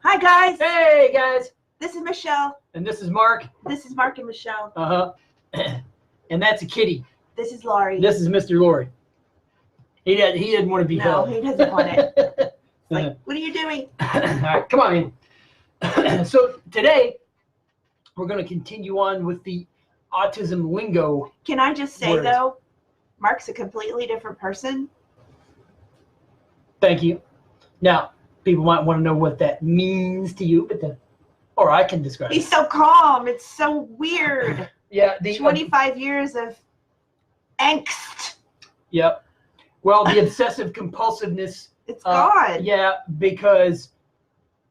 Hi, guys. Hey, guys. This is Michelle. And this is Mark. This is Mark and Michelle. And that's a kitty. This is Laurie. This is Mr. Laurie. He didn't want to be held. No, he doesn't want it. Like, what are you doing? All right, come on in. So today, we're going to continue on with the autism lingo. Can I just say, words. though, Mark's a completely different person. Thank you. Now, people might want to know what that means to you, or I can describe He's it. so calm. It's so weird. Yeah. 25 years of angst. Yep. Well, the obsessive compulsiveness. It's gone. Yeah, because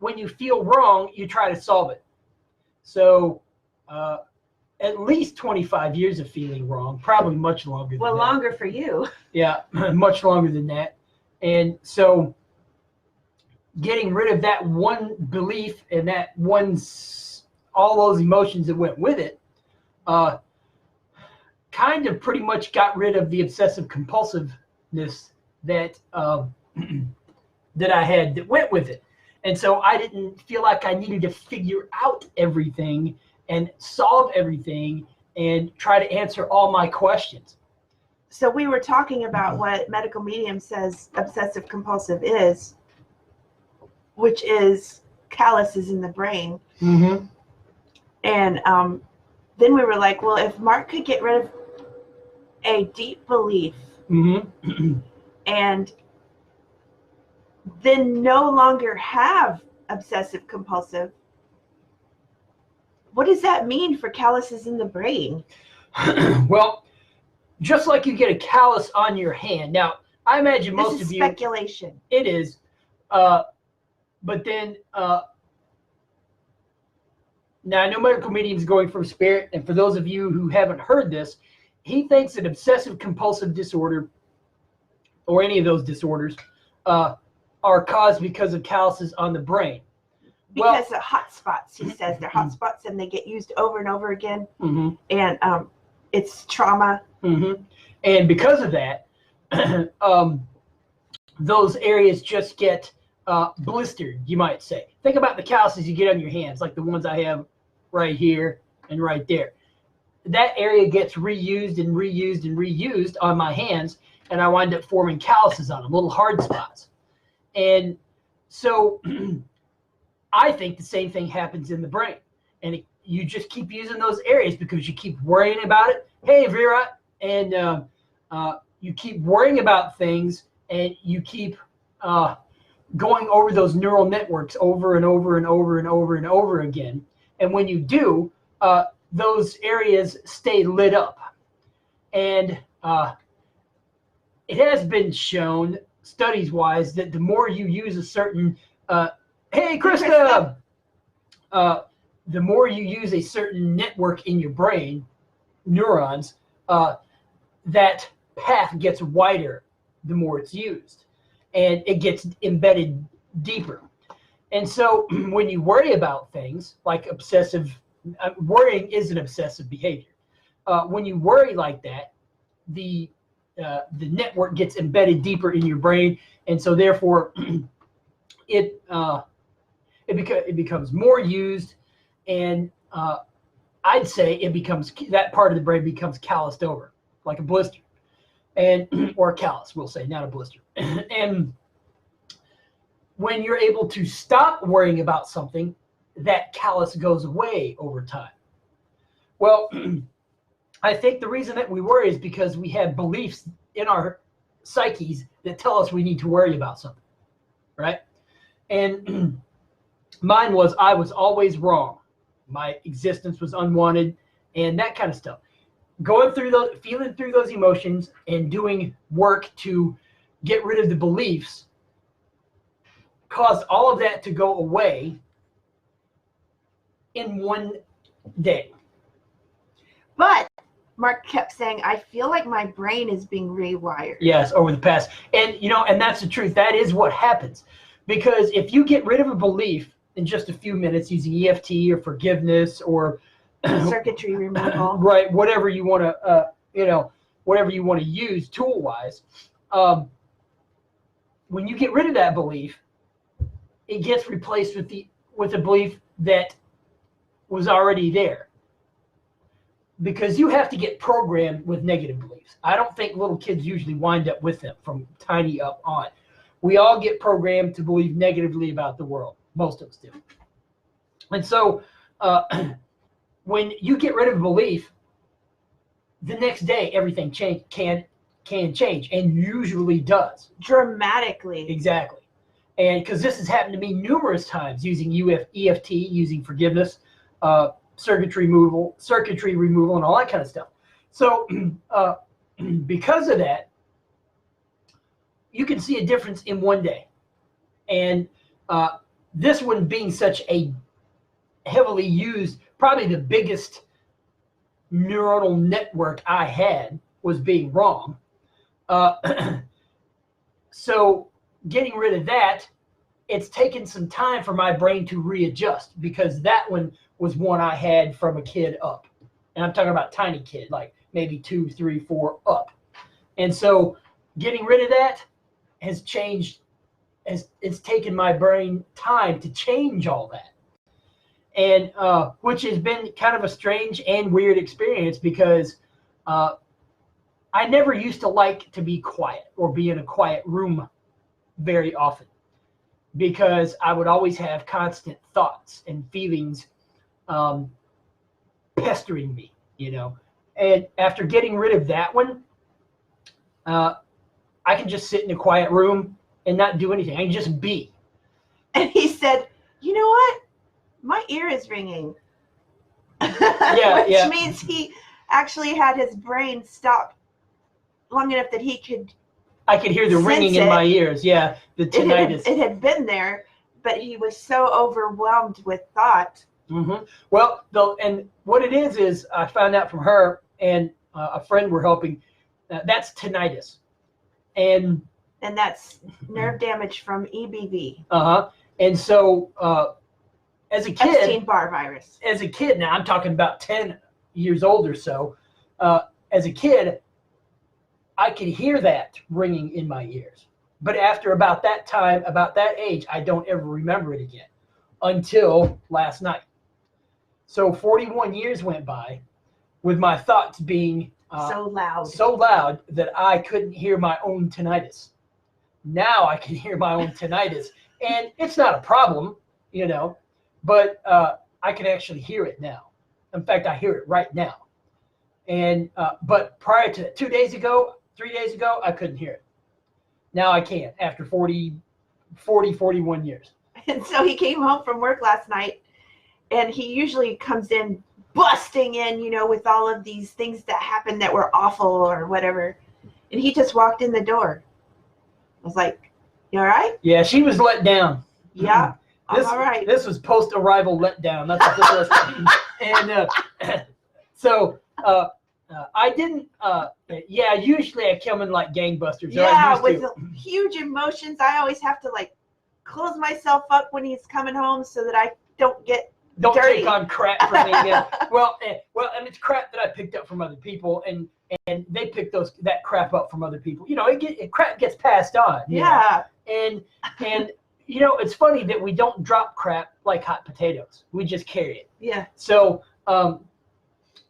when you feel wrong, you try to solve it. So at least 25 years of feeling wrong, probably much longer than that. Well, longer for you. Yeah, much longer than that. And so getting rid of that one belief and that all those emotions that went with it, kind of pretty much got rid of the obsessive compulsiveness that that I had that went with it. And so I didn't feel like I needed to figure out everything and solve everything and try to answer all my questions. So we were talking about what medical medium says obsessive compulsive is, which is calluses in the brain. Mm-hmm. And then we were like, well, if Mark could get rid of a deep belief Mm-hmm. and then no longer have obsessive compulsive, what does that mean for calluses in the brain? Well, just like you get a callus on your hand. Now, I imagine most This is of you. speculation. It is. But then, now I know medical medium is going from spirit, and for those of you who haven't heard this, he thinks that obsessive compulsive disorder, or any of those disorders, are caused because of calluses on the brain. Because the hot spots, he says, they're hot spots and they get used over and over again. Mm-hmm. And it's trauma. Mm-hmm. And because of that, those areas just get blistered, you might say. Think about the calluses you get on your hands, like the ones I have right here and right there. That area gets reused and reused and reused on my hands, and I wind up forming calluses on them, little hard spots. And so I think the same thing happens in the brain. And you just keep using those areas because you keep worrying about it. Hey, Vera, and you keep worrying about things, and you keep going over those neural networks over and over and over and over and over again. And when you do, those areas stay lit up. And it has been shown, studies-wise, that the more you use a certain hey, Krista! The more you use a certain network in your brain, neurons, that path gets wider the more it's used. And it gets embedded deeper. And so when you worry about things like obsessive, worrying is an obsessive behavior. When you worry like that, the network gets embedded deeper in your brain. And so therefore, it becomes more used, and I'd say that part of the brain becomes calloused over, like a blister, or a callus, we'll say, not a blister. And when you're able to stop worrying about something, that callus goes away over time. Well, I think the reason that we worry is because we have beliefs in our psyches that tell us we need to worry about something, right? And mine was, I was always wrong. My existence was unwanted, and that kind of stuff. Going through those, feeling through those emotions and doing work to get rid of the beliefs caused all of that to go away in one day. But Mark kept saying, I feel like my brain is being rewired. Yes, over the past. And, and that's the truth. That is what happens. Because if you get rid of a belief in just a few minutes using EFT or forgiveness or circuitry removal, right, whatever you want to, whatever you want to use tool-wise, when you get rid of that belief, it gets replaced with the with a belief that was already there. Because you have to get programmed with negative beliefs. I don't think little kids usually wind up with them from tiny up on. We all get programmed to believe negatively about the world. Most of us do. And so when you get rid of a belief, the next day everything can change, and usually does. Dramatically. Exactly. And because this has happened to me numerous times using EFT, using forgiveness, circuitry removal, and all that kind of stuff. So because of that, you can see a difference in one day. And this one being such a heavily used, probably the biggest neuronal network I had was being wrong. So getting rid of that, it's taken some time for my brain to readjust, because that one was one I had from a kid up. And I'm talking about tiny kid, like maybe 2, 3, 4 up. And so getting rid of that has changed, it's taken my brain time to change all that. And which has been kind of a strange and weird experience, because I never used to like to be quiet or be in a quiet room very often, because I would always have constant thoughts and feelings pestering me, you know. And after getting rid of that one, I can just sit in a quiet room and not do anything. I can just be. And he said, you know what? My ear is ringing. Yeah, Which yeah. means he actually had his brain stop long enough that he could. I could hear the ringing in my ears. Yeah, the tinnitus. It had been there, but he was so overwhelmed with thought. Mm-hmm. Well, and what it is I found out from her and a friend we're helping, that's tinnitus. And that's nerve damage from EBV. And so as a kid, Epstein-Barr virus. As a kid, now I'm talking about 10 years old or so. As a kid, I could hear that ringing in my ears. But after about that time, about that age, I don't ever remember it again until last night. So 41 years went by with my thoughts being so loud that I couldn't hear my own tinnitus. Now I can hear my own tinnitus, and it's not a problem, you know, but I can actually hear it now. In fact, I hear it right now. And but prior to 3 days ago, I couldn't hear it. Now I can, after 41 years. And so he came home from work last night, and he usually comes in busting in, you know, with all of these things that happened that were awful or whatever. And he just walked in the door. I was like, you all right? Yeah, she was let down. Yeah, I'm all right. This was post-arrival letdown. That's what this was. And so I didn't, usually I come in like gangbusters. Yeah, with huge emotions. I always have to like close myself up when he's coming home so that I don't get dirty. Take on crap from me. Yeah. Well, and it's crap that I picked up from other people, and they picked that crap up from other people. You know, crap gets passed on. Yeah. And you know, it's funny that we don't drop crap like hot potatoes. We just carry it. Yeah. So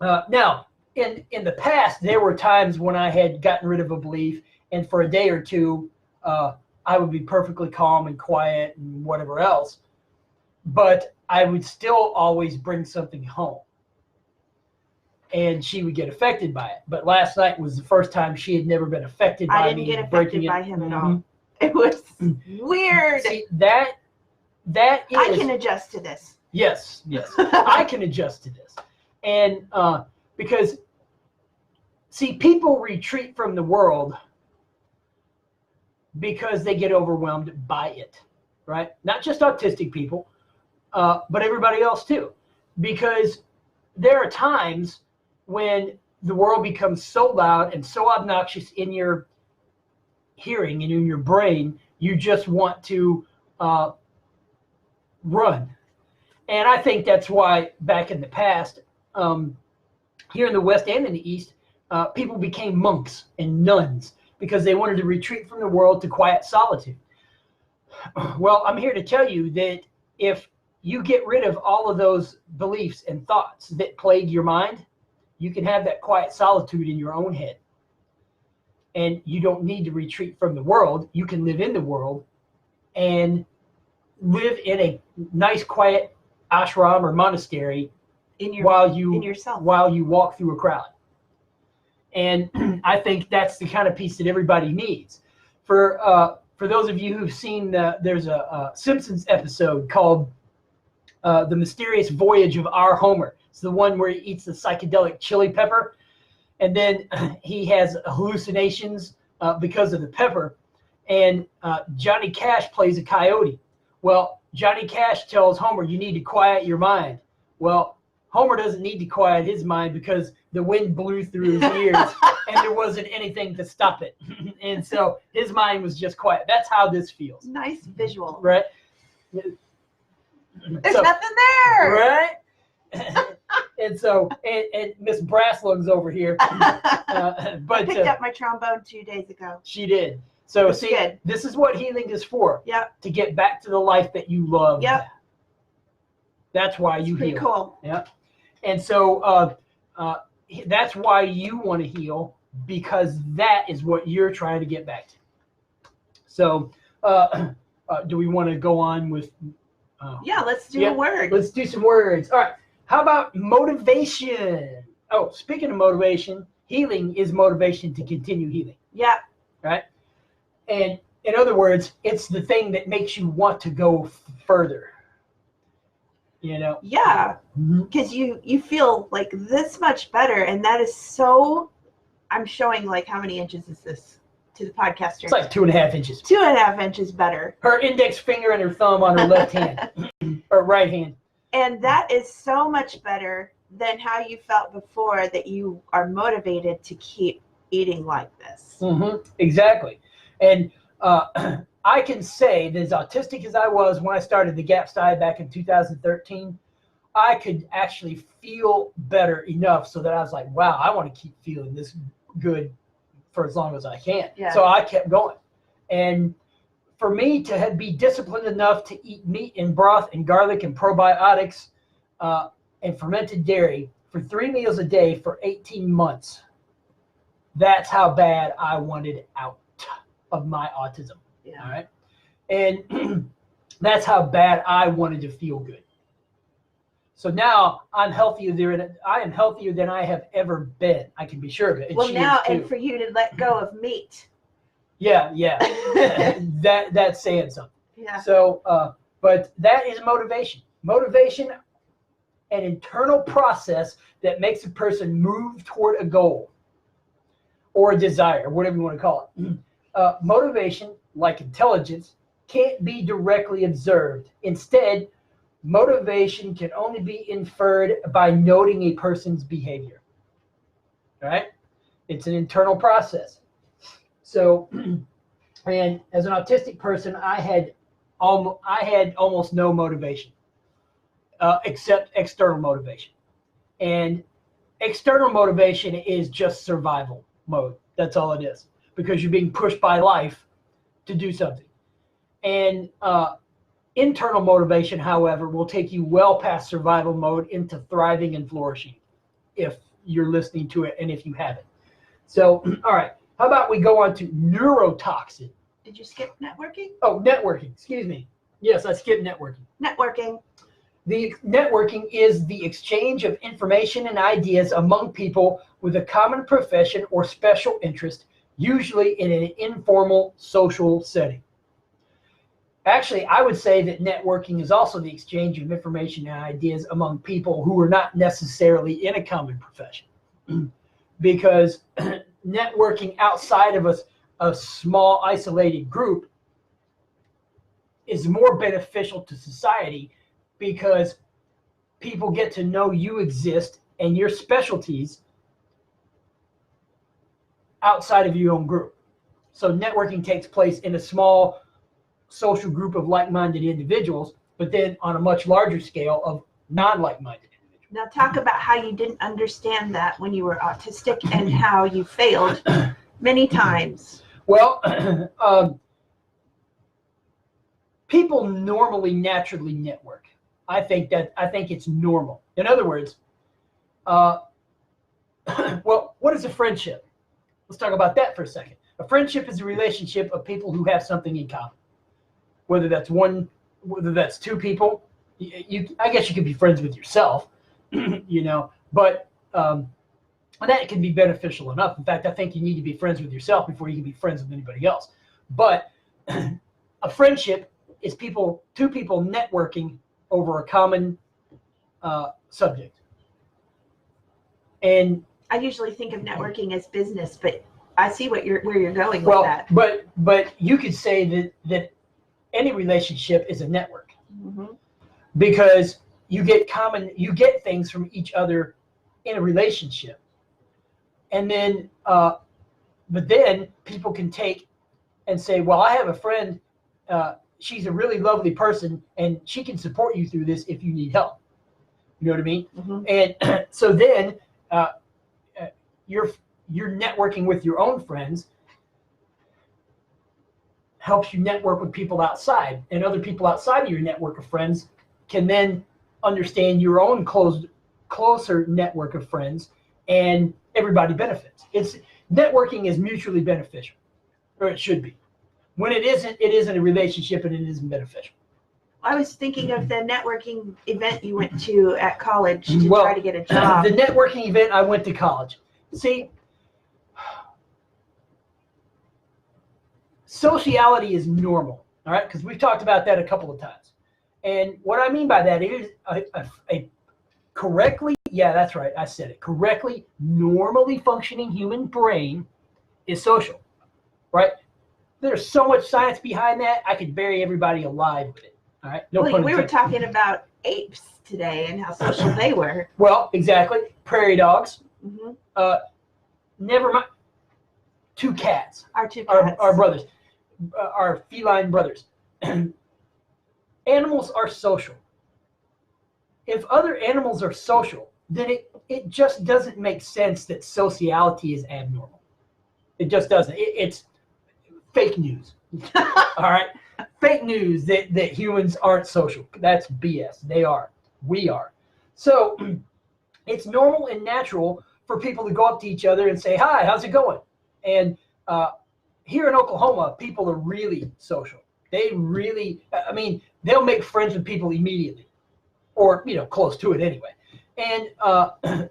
now, in the past, there were times when I had gotten rid of a belief, and for a day or two, I would be perfectly calm and quiet and whatever else. But I would still always bring something home, and she would get affected by it. But last night was the first time she had never been affected by me. I didn't get affected by him at all. It was weird. See, that is. I can adjust to this. Yes, I can adjust to this, and because see, people retreat from the world because they get overwhelmed by it, right? Not just autistic people. But everybody else too, because there are times when the world becomes so loud and so obnoxious in your hearing and in your brain, you just want to run. And I think that's why back in the past, here in the West and in the East, people became monks and nuns because they wanted to retreat from the world to quiet solitude. Well, I'm here to tell you that if you get rid of all of those beliefs and thoughts that plague your mind, you can have that quiet solitude in your own head. And you don't need to retreat from the world. You can live in the world and live in a nice, quiet ashram or monastery in yourself while you walk through a crowd. And I think that's the kind of peace that everybody needs. For those of you who've seen, there's a Simpsons episode called The Mysterious Voyage of Our Homer. It's the one where he eats the psychedelic chili pepper, and then he has hallucinations because of the pepper. And Johnny Cash plays a coyote. Well, Johnny Cash tells Homer, you need to quiet your mind. Well, Homer doesn't need to quiet his mind because the wind blew through his ears and there wasn't anything to stop it. And so his mind was just quiet. That's how this feels. Nice visual. Right? There's nothing there. Right? And so, and Miss Brasslung's over here. I picked up my trombone 2 days ago. She did. So That's see, good. This is what healing is for. Yep. To get back to the life that you love. Yep. That's why you Pretty heal. cool. Yep. And so that's why you want to heal, because that is what you're trying to get back to. So do we want to go on with? Yeah, let's do a word. Let's do some words. All right. How about motivation? Oh, speaking of motivation, healing is motivation to continue healing. Yeah. Right? And in other words, it's the thing that makes you want to go further. You know? Yeah. Because you feel like this much better, and that is so. I'm showing like how many inches is this to the podcaster? It's like 2.5 inches. 2.5 inches better. Her index finger and her thumb on her left hand or right hand. And that is so much better than how you felt before, that you are motivated to keep eating like this. Mm-hmm. Exactly. And I can say that as autistic as I was when I started the GAPS diet back in 2013, I could actually feel better enough so that I was like, wow, I want to keep feeling this good for as long as I can. Yeah. So I kept going. And for me to be disciplined enough to eat meat and broth and garlic and probiotics and fermented dairy for 3 meals a day for 18 months, that's how bad I wanted out of my autism. Yeah. All right. And that's how bad I wanted to feel good. So now I am healthier than I have ever been. I can be sure of it. Well, now, and for you to let go of meat. Yeah. That's saying something. Yeah. So, but that is motivation. Motivation, an internal process that makes a person move toward a goal or a desire, whatever you want to call it. Motivation, like intelligence, can't be directly observed. Instead, motivation can only be inferred by noting a person's behavior. All right? It's an internal process. So, and as an autistic person, I had almost no motivation, except external motivation. And external motivation is just survival mode. That's all it is, because you're being pushed by life to do something. And internal motivation, however, will take you well past survival mode into thriving and flourishing, if you're listening to it and if you haven't. So, all right. How about we go on to neurotoxin? Did you skip networking? Oh, networking. Excuse me. Yes, I skipped networking. Networking. The networking is the exchange of information and ideas among people with a common profession or special interest, usually in an informal social setting. Actually, I would say that networking is also the exchange of information and ideas among people who are not necessarily in a common profession. Because networking outside of a small isolated group is more beneficial to society, because people get to know you exist and your specialties outside of your own group. So networking takes place in a small social group of like-minded individuals, but then on a much larger scale of non-like-minded individuals. Now talk about how you didn't understand that when you were autistic and how you failed many times. Well, people normally naturally network. I think it's normal. In other words, well, what is a friendship? Let's talk about that for a second. A friendship is a relationship of people who have something in common. Whether that's two people, I guess you could be friends with yourself, but that can be beneficial enough. In fact, I think you need to be friends with yourself before you can be friends with anybody else. But a friendship is two people networking over a common subject. And I usually think of networking as business, but I see where you're going with that. But you could say that any relationship is a network, because you get things from each other in a relationship, and then but then people can take and say, well, I have a friend, she's a really lovely person, and she can support you through this if you need help. You know what I mean? And so then you're networking with your own friends, helps you network with people outside, and other people outside of your network of friends can then understand your own closer network of friends, and everybody benefits. Networking is mutually beneficial, or it should be. When it isn't a relationship, and it isn't beneficial. I was thinking of the networking event you went to at college to try to get a job. The networking event I went to college. See, sociality is normal, all right? Because we've talked about that a couple of times. And what I mean by that is a correctly, yeah, that's right, I said it, correctly, normally functioning human brain is social, right? There's so much science behind that, I could bury everybody alive with it, all right? No pun intended. We were talking about apes today and how social they were. Well, exactly. Prairie dogs. Never mind. Two cats. Our two cats. Our brothers. Our feline brothers. Animals are social. If other animals are social, then it just doesn't make sense that sociality is abnormal. It just doesn't. It's fake news. All right? Fake news that humans aren't social. That's BS. They are. We are. So it's normal and natural for people to go up to each other and say, hi, how's it going? And here in Oklahoma, people are really social. They really, I mean, they'll make friends with people immediately, or, close to it anyway. And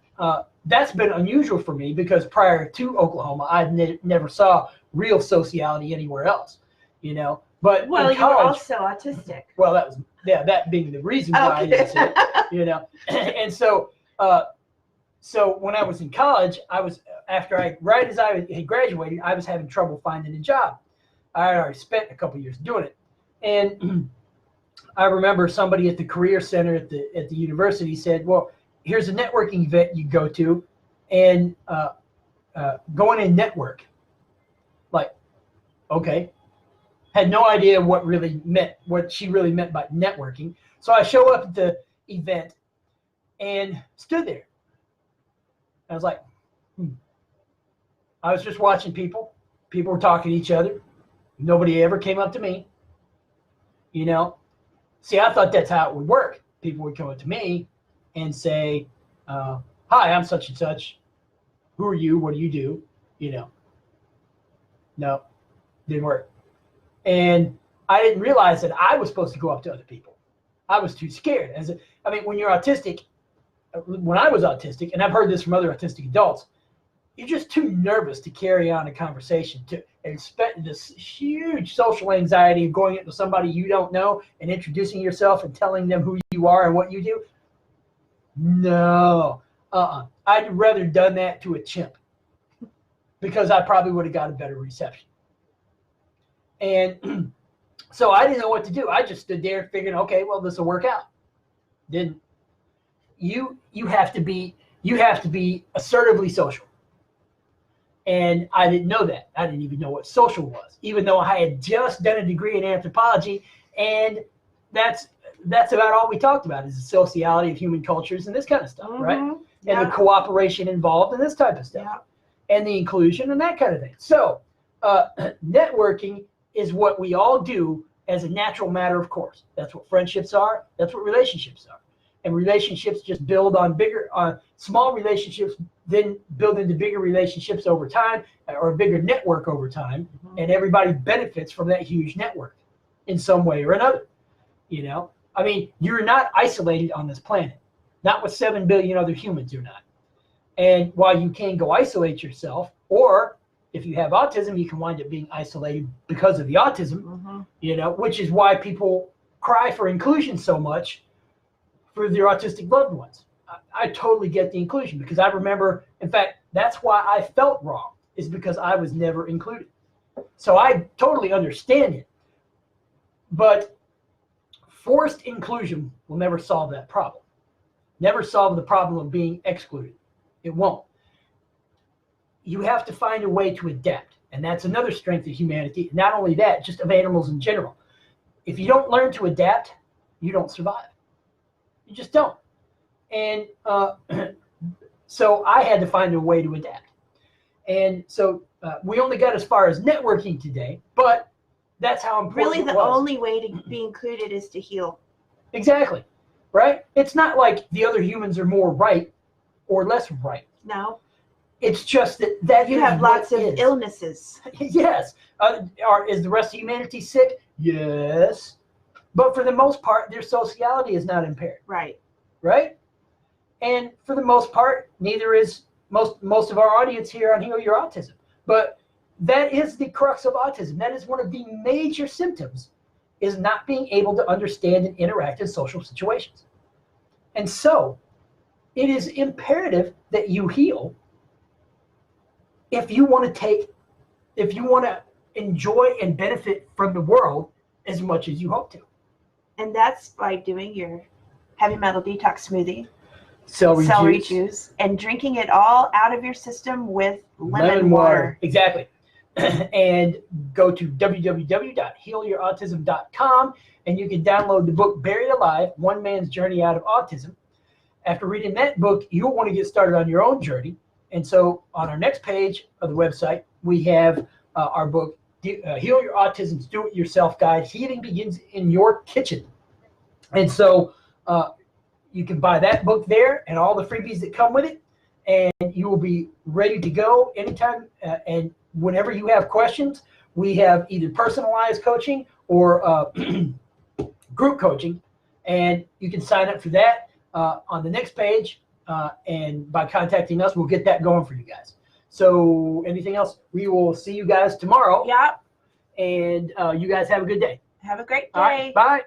that's been unusual for me, because prior to Oklahoma, I never saw real sociality anywhere else, But well, in college, you were also autistic. Well, that being the reason why I didn't say it, And so when I was in college, right as I had graduated, I was having trouble finding a job. I had already spent a couple years doing it, and I remember somebody at the career center at the university said, "Well, here's a networking event you go to, and go in and network." Like, okay. Had no idea what she really meant by networking. So I show up at the event and stood there. I was like, I was just watching people. People were talking to each other. Nobody ever came up to me. See, I thought that's how it would work. People would come up to me and say, hi, I'm such and such. Who are you? What do you do? No, didn't work. And I didn't realize that I was supposed to go up to other people. I was too scared. When you're autistic, when I was autistic, and I've heard this from other autistic adults, you're just too nervous to carry on a conversation, to expect this huge social anxiety of going into somebody you don't know and introducing yourself and telling them who you are and what you do. No, I'd rather done that to a chimp, because I probably would have got a better reception. And so I didn't know what to do. I just stood there figuring, okay, well, this will work out. Didn't. You have to be assertively social. And I didn't know that. I didn't even know what social was, even though I had just done a degree in anthropology, and that's about all we talked about, is the sociality of human cultures and this kind of stuff, right? Yeah. And the cooperation involved and this type of stuff, and the inclusion and that kind of thing. So networking is what we all do as a natural matter of course. That's what friendships are. That's what relationships are. And relationships just build on small relationships, then build into bigger relationships over time, or a bigger network over time. Mm-hmm. And everybody benefits from that huge network in some way or another. You know, I mean, you're not isolated on this planet. Not with 7 billion other humans, you're not. And while you can go isolate yourself, or if you have autism, you can wind up being isolated because of the autism, Mm-hmm. you know, which is why people cry for inclusion so much for their autistic loved ones. I totally get the inclusion, because I remember, in fact, that's why I felt wrong, is because I was never included. So I totally understand it. But forced inclusion will never solve that problem. Never solve the problem of being excluded. It won't. You have to find a way to adapt. And that's another strength of humanity. Not only that, just of animals in general. If you don't learn to adapt, you don't survive. You just don't. And so I had to find a way to adapt. And so we only got as far as networking today, but that's how important Really, the it was. only way to be included is to heal. Exactly. Right? It's not like the other humans are more right or less right. No. It's just that You have lots of illnesses. Yes. Is the rest of humanity sick? Yes. But for the most part, their sociality is not impaired. Right. Right? And for the most part, neither is most of our audience here on Heal Your Autism. But that is the crux of autism. That is one of the major symptoms, is not being able to understand and interact in social situations. And so it is imperative that you heal if you want to enjoy and benefit from the world as much as you hope to. And that's by doing your heavy metal detox smoothie, Celery juice, and drinking it all out of your system with lemon water. Exactly. And go to www.healyourautism.com, and you can download the book Buried Alive, One Man's Journey Out of Autism. After reading that book, you'll want to get started on your own journey. And so on our next page of the website, we have our book, Heal Your Autism's Do-It-Yourself Guide. Healing Begins in Your Kitchen. And so you can buy that book there and all the freebies that come with it, and you will be ready to go anytime. And whenever you have questions, we have either personalized coaching or group coaching, and you can sign up for that on the next page. And by contacting us, we'll get that going for you guys. So anything else? We will see you guys tomorrow. Yeah. And you guys have a good day. Have a great day. All right, bye.